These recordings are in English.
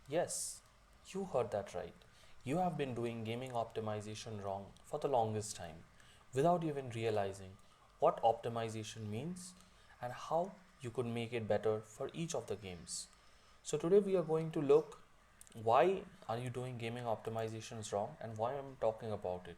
Yes, you heard that right. You have been doing gaming optimization wrong for the longest time without even realizing what optimization means and how you could make it better for each of the games. So today we are going to look why are you doing gaming optimizations wrong and why I'm talking about it.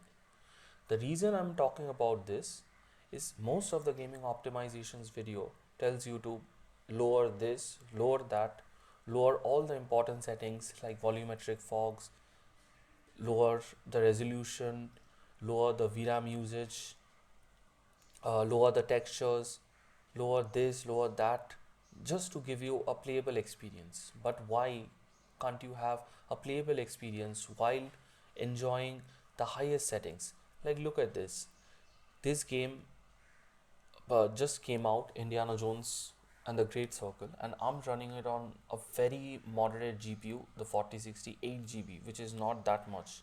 The reason I'm talking about this is most of the gaming optimizations video tells you to lower this, lower that, lower all the important settings like volumetric fogs, lower the resolution, lower the VRAM usage, lower the textures, lower this, lower that, just to give you a playable experience. But why can't you have a playable experience while enjoying the highest settings? Like, look at this. This game just came out, Indiana Jones and the Great Circle, and I'm running it on a very moderate GPU, the 4060 8 GB, which is not that much.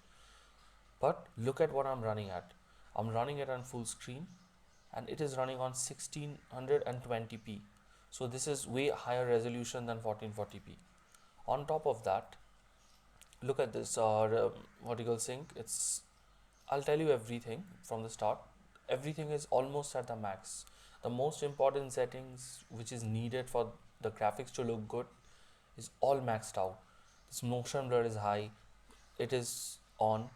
But look at what I'm running at. I'm running it on full screen and it is running on 1620p. So this is way higher resolution than 1440p. On top of that, look at this vertical sync. I'll tell you everything from the start. Everything is almost at the max. The most important settings which is needed for the graphics to look good is all maxed out. This motion blur is high. It is on.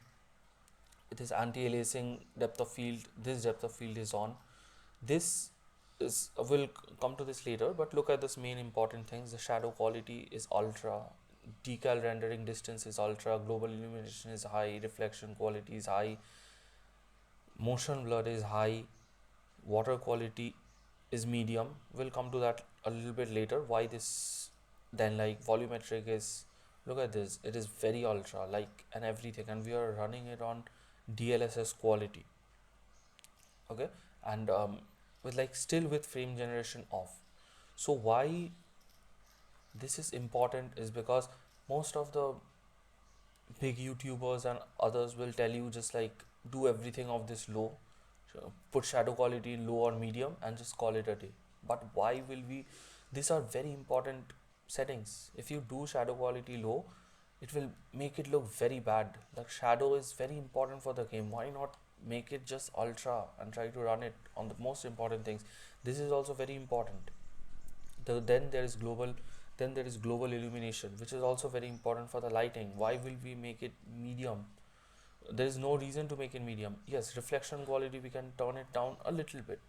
It is anti-aliasing depth of field. This depth of field is on. This is we'll come to this later, but look at this main important things. The shadow quality is ultra. Decal rendering distance is ultra. Global illumination is high. Reflection quality is high. Motion blur is high. Water quality is medium. We'll come to that a little bit later. Why this then, like volumetric is, look at this, it is very ultra, like, and everything, and we are running it on DLSS quality. Okay, and with like still with frame generation off. So why this is important is because most of the big YouTubers and others will tell you just like do everything of this low, put shadow quality in low or medium and just call it a day. But why will we? These are very important settings. If you do shadow quality low, it will make it look very bad. Like shadow is very important for the game. Why not make it just ultra and try to run it on the most important things? This is also very important. Then there is global illumination, which is also very important for the lighting. Why will we make it medium? There is no reason to make it medium. Yes, reflection quality we can turn it down a little bit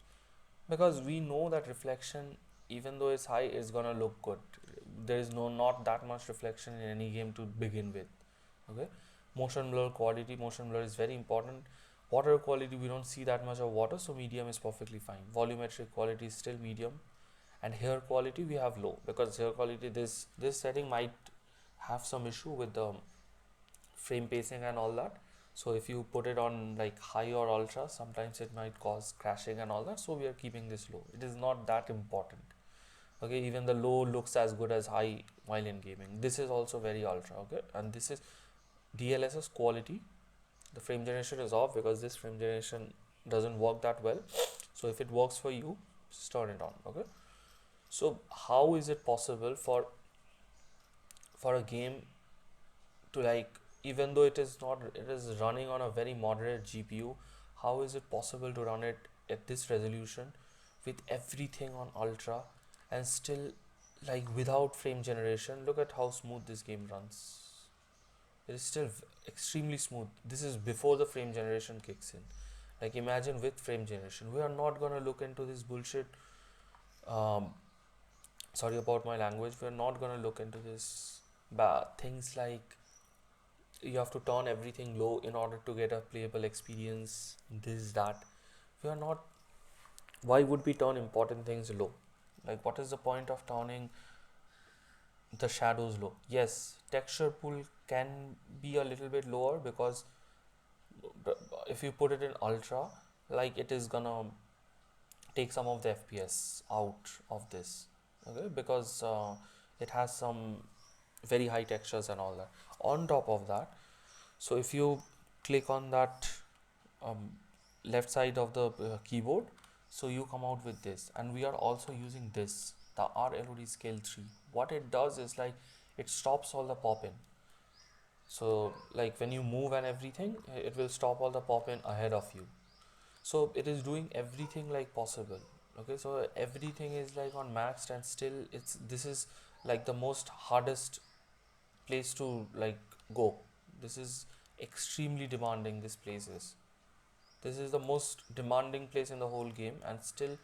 because we know that reflection, even though it's high, is gonna look good. There is no not that much reflection in any game to begin with. Okay, motion blur quality. Motion blur is very important. Water quality, we don't see that much of water, so medium is perfectly fine. Volumetric quality is still medium, and hair quality we have low because hair quality this setting might have some issue with the frame pacing and all that. So if you put it on like high or ultra, sometimes it might cause crashing and all that, so we are keeping this low. It is not that important. Okay, even the low looks as good as high while in gaming. This is also very ultra. Okay, and this is DLSS quality. The frame generation is off because this frame generation doesn't work that well. So if it works for you, just turn it on. Okay, so how is it possible for a game to, like, even though it is running on a very moderate GPU, how is it possible to run it at this resolution with everything on ultra and still, like, without frame generation? Look at how smooth this game runs. It is still extremely smooth. This is before the frame generation kicks in. Like, imagine with frame generation. We are not gonna look into this bullshit. um, Sorry about my language. We're not gonna look into this things like you have to turn everything low in order to get a playable experience. This that we are not. Why would we turn important things low? Like, what is the point of turning the shadows low? Yes, texture pool can be a little bit lower because if you put it in ultra, like, it is gonna take some of the FPS out of this. Okay, because it has some very high textures and all that. On top of that, so if you click on that um, left side of the keyboard, so you come out with this, and we are also using this, the RLOD scale 3. What it does is, like, it stops all the pop-in. So like when you move and everything, it will stop all the pop-in ahead of you. So it is doing everything like possible. Okay, so everything is like on maxed, and still it's this is like the most hardest place to like go. This is extremely demanding. This is the most demanding place in the whole game, and still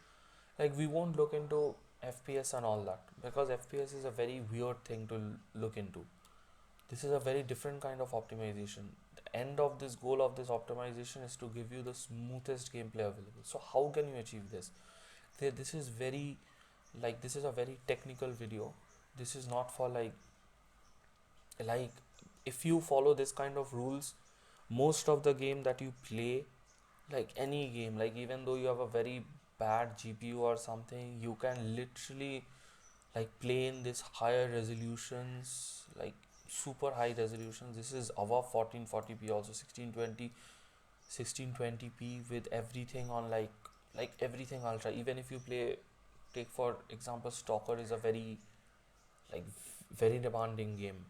like we won't look into FPS and all that, because FPS is a very weird thing to look into. This is a very different kind of optimization. The end of this goal of this optimization is to give you the smoothest gameplay available. So how can you achieve this? This is very like this is a very technical video. This is not for like if you follow this kind of rules, most of the game that you play, like any game, like even though you have a very bad GPU or something, you can literally like play in this higher resolutions, like super high resolutions. This is above 1440p, also 1620p with everything on like everything ultra. Even if you play, take for example, Stalker is a like very demanding game.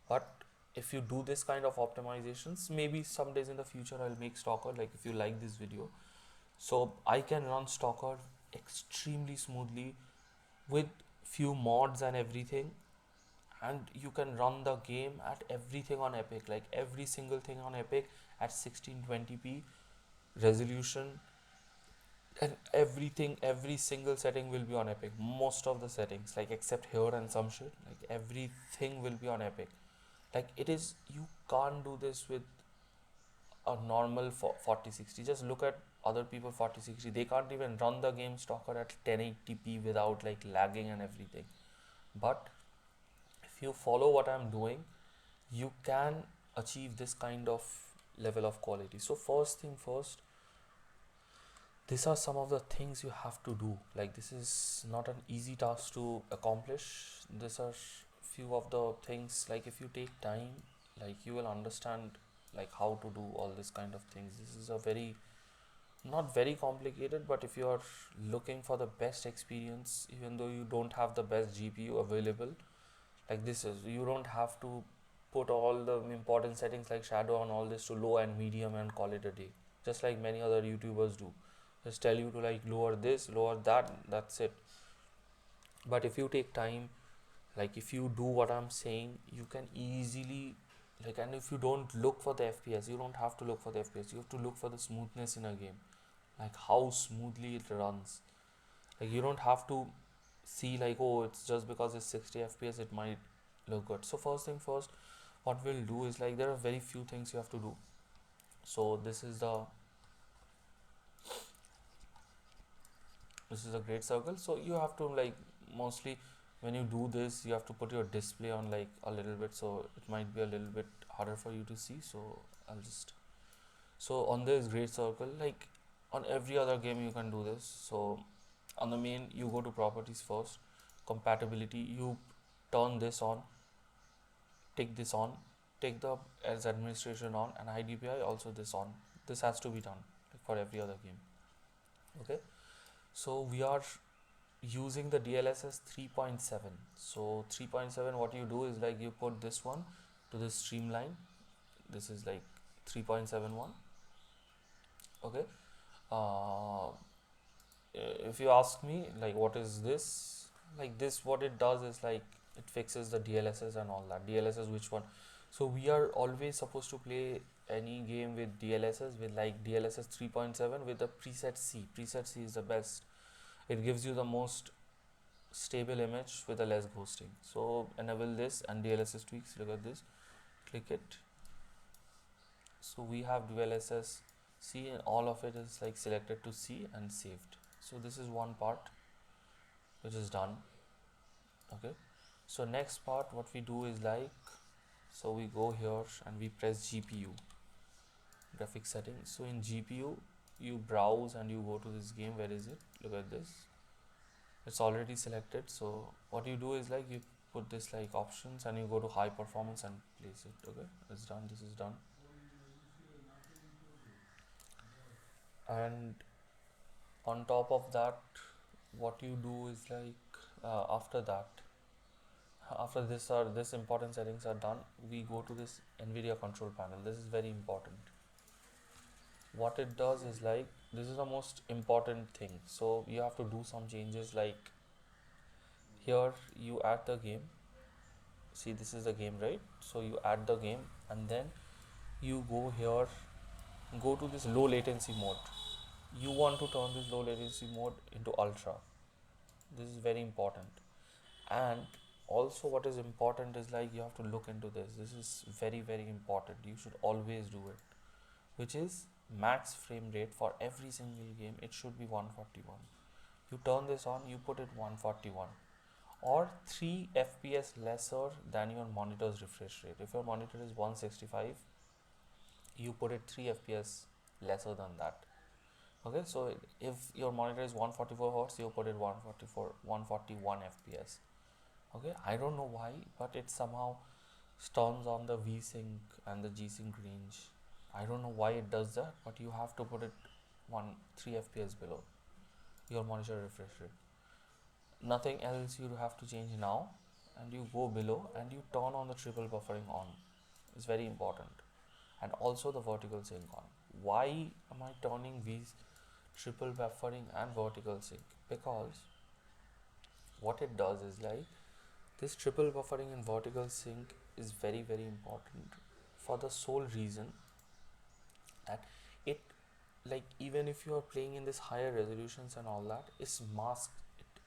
But if you do this kind of optimizations, maybe some days in the future I'll make Stalker, like if you like this video, so I can run Stalker extremely smoothly with few mods and everything, and you can run the game at everything on Epic, like every single thing on Epic at 1620p resolution, and everything, every single setting will be on Epic. Most of the settings, like except here and some shit, like everything will be on Epic. Like it is, you can't do this with a normal 4060. Just look at other people 4060, they can't even run the game Stalker at 1080p without like lagging and everything. But if you follow what I'm doing, you can achieve this kind of level of quality. So first thing first, these are some of the things you have to do. Like this is not an easy task to accomplish. These are few of the things, like if you take time, like you will understand like how to do all this kind of things. This is a very not very complicated, but if you are looking for the best experience, even though you don't have the best GPU available, like this is, you don't have to put all the important settings like shadow and all this to low and medium and call it a day, just like many other YouTubers do. Just tell you to like lower this, lower that, that's it. But if you take time, like if you do what I'm saying, you can easily like, and if you don't look for the FPS, you don't have to look for the FPS, you have to look for the smoothness in a game, like how smoothly it runs. Like you don't have to see like, oh, it's just because it's 60 FPS it might look good. So first thing first, what we'll do is like there are very few things you have to do. So this is a great circle. So you have to like, mostly when you do this, you have to put your display on like a little bit, so it might be a little bit harder for you to see. So I'll just, so on this great circle, like on every other game you can do this. So on the main, you go to properties first, compatibility, you turn this on, take this on, take the as administration on, and IDPI also this on. This has to be done like for every other game. Okay, so we are using the DLSS 3.7. So 3.7, what you do is like you put this one to this streamline. This is like 3.71. Okay, uh, if you ask me like what is this, like this, what it does is like it fixes the DLSS and all that. DLSS, which one? So we are always supposed to play any game with DLSS, with like DLSS 3.7 with the preset C. Preset C is the best. It gives you the most stable image with a less ghosting. So enable this and DLSS tweaks. Look at this, click it. So we have DLSS C, and all of it is like selected to C and saved. So this is one part which is done. Okay, so next part, what we do is like, so we go here and we press GPU, graphics settings. So in GPU, you browse and you go to this game. Where is it? Look at this, it's already selected. So what you do is like you put this like options and you go to high performance and place it. Okay, it's done. This is done. And on top of that, what you do is like after that, After this important settings are done, we go to this NVIDIA control panel. This is very important. What it does is like, this is the most important thing. So you have to do some changes, like here you add the game. See, this is the game, right? So you add the game, and then you go here, go to this low latency mode. You want to turn this low latency mode into ultra. This is very important. And also what is important is like, you have to look into this is very very important, you should always do it, which is max frame rate for every single game. It should be 141. You turn this on, you put it 141 or 3 fps lesser than your monitor's refresh rate. If your monitor is 165, you put it 3 fps lesser than that. Okay, so if your monitor is 144 hertz, you put it 144 141 fps. Okay, I don't know why, but it somehow turns on the V-Sync and the G-Sync range. I don't know why it does that, but you have to put it 3 fps below your monitor refresh rate. Nothing else you have to change now, and you go below and you turn on the triple buffering on. It's very important, and also the vertical sync on. Why am I turning these triple buffering and vertical sync? Because what it does is like, this triple buffering and vertical sync is very very important for the sole reason that it, like, even if you are playing in this higher resolutions and all that, it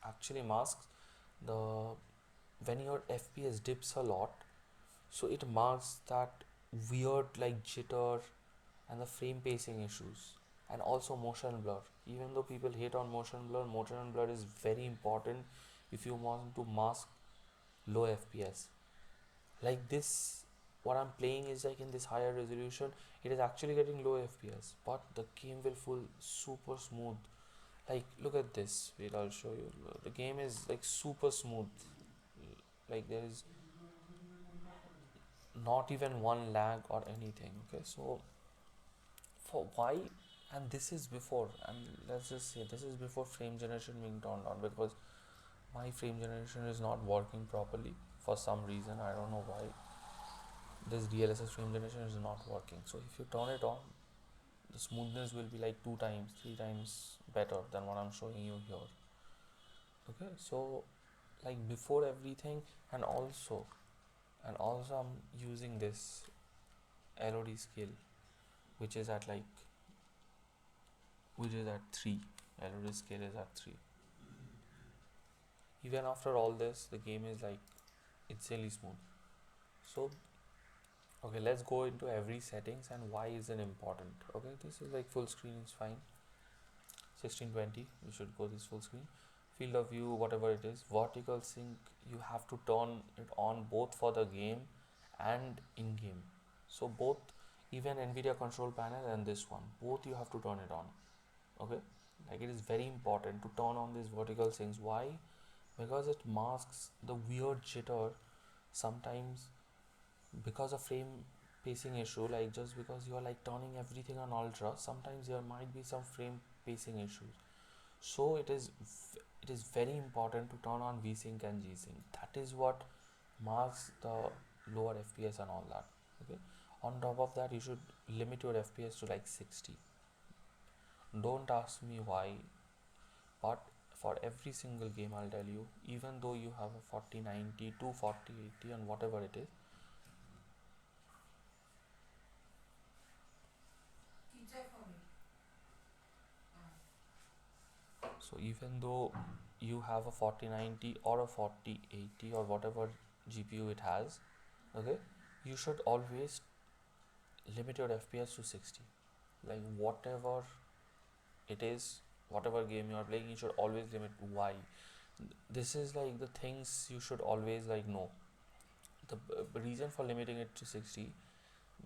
actually masks the, when your fps dips a lot, so it masks that weird like jitter and the frame pacing issues, and also motion blur. Even though people hate on motion blur is very important if you want to mask low fps. Like this, what I'm playing is like in this higher resolution, it is actually getting low fps, but the game will feel super smooth. Like, look at this, wait, I'll show you. The game is like super smooth, like there is not even one lag or anything. Okay, so for why, and this is before, and let's just say this is before frame generation being turned on, because my frame generation is not working properly for some reason. I don't know why this DLSS frame generation is not working. So if you turn it on, the smoothness will be like 2 times 3 times better than what I'm showing you here. Okay, so like before everything, and also I'm using this LOD scale, which is at like, which is at 3. LOD scale is at 3. Even after all this, the game is like, it's really smooth. So okay, let's go into every settings and why is it important. Okay, this is like full screen is fine, 1620, you should go this full screen. Field of view, whatever it is. Vertical sync, you have to turn it on both for the game and in game. So both, even NVIDIA control panel and this one, both you have to turn it on. Okay, like it is very important to turn on these vertical syncs. Why? Because it masks the weird jitter sometimes, because of frame pacing issue. Like, just because you are like turning everything on ultra, sometimes there might be some frame pacing issues. So it is very important to turn on VSync and G-Sync. That is what masks the lower FPS and all that. Okay, on top of that, you should limit your FPS to like 60. Don't ask me why, but for every single game I'll tell you, even though you have a 4090 to 4080 and whatever it is, so even though you have a 4090 or a 4080 or whatever GPU it has, okay, you should always limit your FPS to 60. Like whatever it is, whatever game you are playing, you should always limit. Why? This is like the things you should always like know. The reason for limiting it to 60,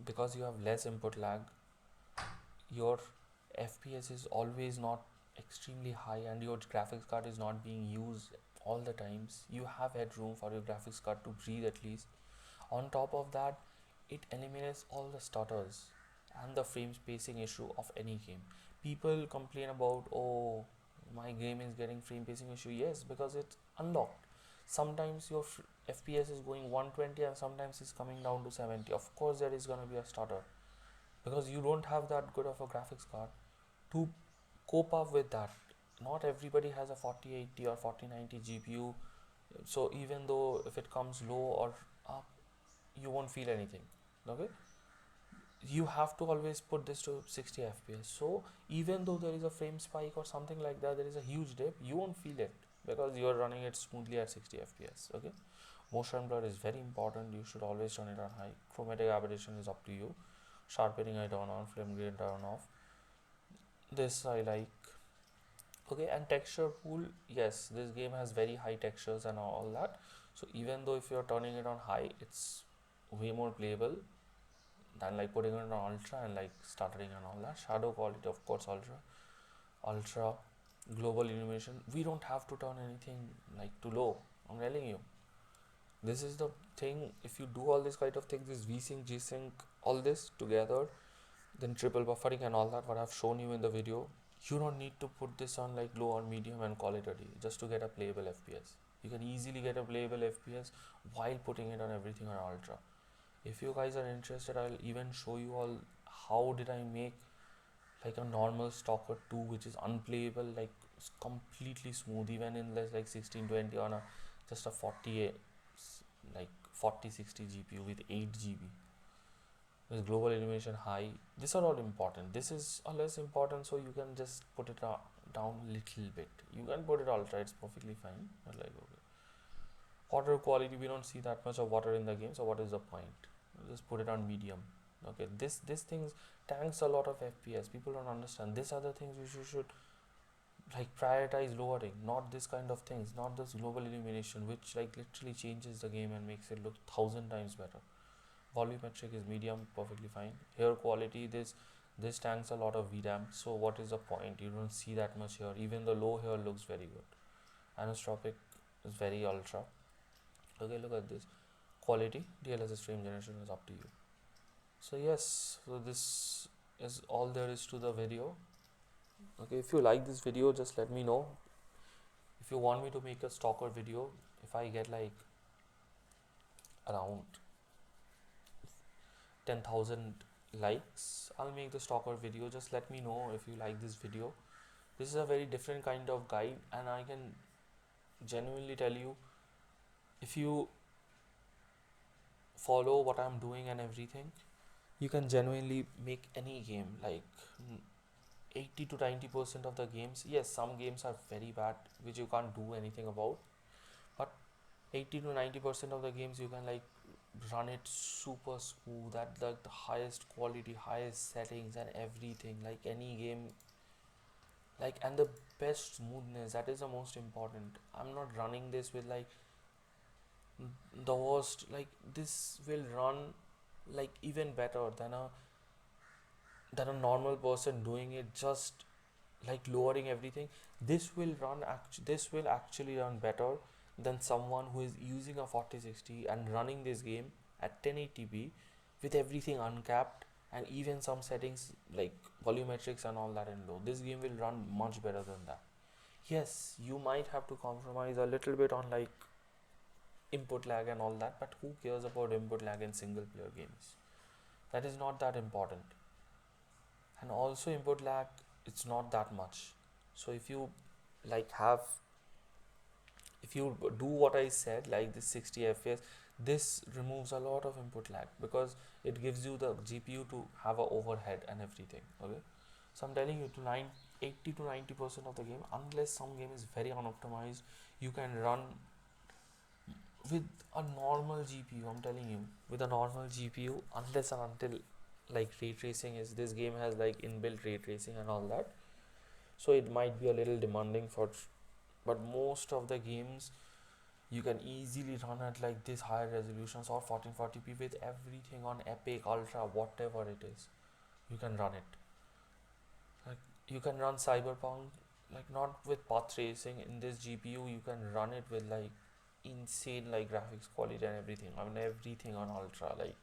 because you have less input lag, your FPS is always not extremely high, and your graphics card is not being used all the times. You have headroom for your graphics card to breathe at least. On top of that, it eliminates all the stutters and the frame spacing issue of any game. People complain about, oh, my game is getting frame pacing issue. Yes, because it's unlocked. Sometimes your FPS is going 120 and sometimes it's coming down to 70. Of course there is going to be a stutter because you don't have that good of a graphics card to cope up with that. Not everybody has a 4080 or 4090 GPU, so even though if it comes low or up, you won't feel anything. Okay, you have to always put this to 60 fps, so even though there is a frame spike or something like that, there is a huge dip, you won't feel it because you are running it smoothly at 60 fps. Okay, motion blur is very important, you should always turn it on high. Chromatic aberration is up to you. Sharpening I turn on, flame grade turn off. This I like. Okay, and texture pool, yes, this game has very high textures and all that, so even though if you're turning it on high, it's way more playable than like putting it on ultra and like stuttering and all that. Shadow quality, of course, ultra. Global illumination, we don't have to turn anything like to low, I'm telling you. This is the thing, if you do all this kind of things, this v-sync, g-sync, all this together, then triple buffering and all that what I've shown you in the video, you don't need to put this on like low or medium and call it a day just to get a playable fps. You can easily get a playable fps while putting it on everything on ultra. If you guys are interested, I'll even show you all how did I make like a normal stalker 2 which is unplayable, like it's completely smooth even in less like 1620 on a just a 40 like 4060 gpu with 8 GB with global illumination high. These are all important, this is a less important, so you can just put it down little bit. You can put it ultra, it's perfectly fine, but like okay, water quality, we don't see that much of water in the game, so what is the point? Just put it on medium. Okay, this things tanks a lot of fps, people don't understand. These are the things you should like prioritize lowering, not this kind of things, not this global illumination which like literally changes the game and makes it look 1,000 times better. Volumetric is medium, perfectly fine. Hair quality, this tanks a lot of VRAM, so what is the point? You don't see that much here, even the low hair looks very good. Anisotropic is very ultra. Okay, look at this quality, DLSS frame generation is up to you. So yes, so this is all there is to the video. Okay, if you like this video, just let me know. If you want me to make a stalker video, if I get like around 10,000 likes, I'll make the stalker video. Just let me know if you like this video. This is a very different kind of guide, and I can genuinely tell you, if you follow what I'm doing and everything, you can genuinely make any game like 80 to 90% of the games. Yes, some games are very bad which you can't do anything about, but 80 to 90% of the games you can like run it super smooth at like the highest quality, highest settings and everything, like any game, like, and the best smoothness, that is the most important. I'm not running this with like the worst, like this will run like even better than a normal person doing it, just like lowering everything. This will actually run better than someone who is using a 4060 and running this game at 1080p with everything uncapped and even some settings like volumetrics and all that in low. This game will run much better than that. Yes, you might have to compromise a little bit on like input lag and all that, but who cares about input lag in single player games? That is not that important. And also input lag, it's not that much. So if you like have, if you do what I said, like this 60 fps, this removes a lot of input lag because it gives you the GPU to have a overhead and everything. Okay, so I'm telling you, to 80 to 90% of the game, unless some game is very unoptimized, you can run with a normal GPU. I'm telling you, with a normal GPU, unless and until like ray tracing is, this game has like inbuilt ray tracing and all that, so it might be a little demanding for, but most of the games you can easily run at like this higher resolutions or 1440p with everything on epic, ultra, whatever it is, you can run it. Like you can run cyberpunk, like not with path tracing in this GPU, you can run it with like insane like graphics quality and everything. I mean everything on ultra, like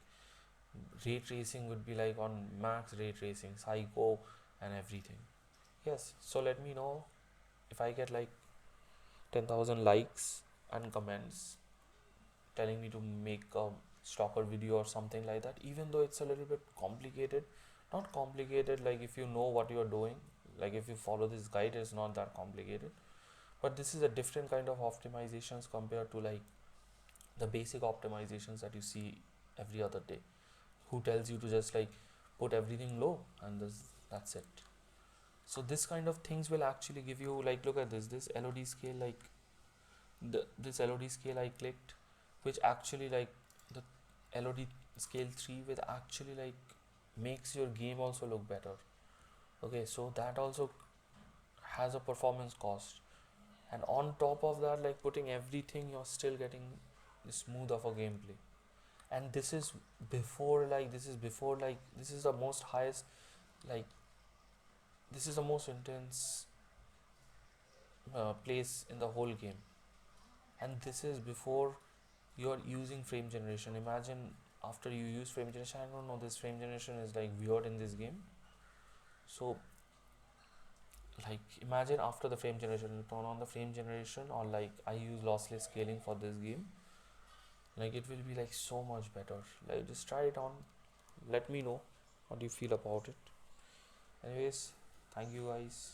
ray tracing would be like on max ray tracing, psycho and everything. Yes, so let me know if I get like 10,000 likes and comments. telling me to make a stalker video or something like that, even though it's a little bit complicated. Not complicated, like if you know what you're doing, like if you follow this guide, it's not that complicated. But this is a different kind of optimizations compared to like the basic optimizations that you see every other day, who tells you to just like put everything low and that's it. So this kind of things will actually give you, like, look at this LOD scale, like this LOD scale I clicked, which actually like the LOD scale 3 with actually like makes your game also look better. Okay, so that also has a performance cost, and on top of that, like putting everything, you're still getting smooth of a gameplay. And this is the most highest, like this is the most intense place in the whole game, and this is before you're using frame generation. Imagine after you use frame generation. I don't know, this frame generation is like weird in this game. So like imagine after the frame generation, you turn on the frame generation, or like I use lossless scaling for this game, like it will be like so much better. Like just try it on, let me know what do you feel about it. Anyways, thank you guys.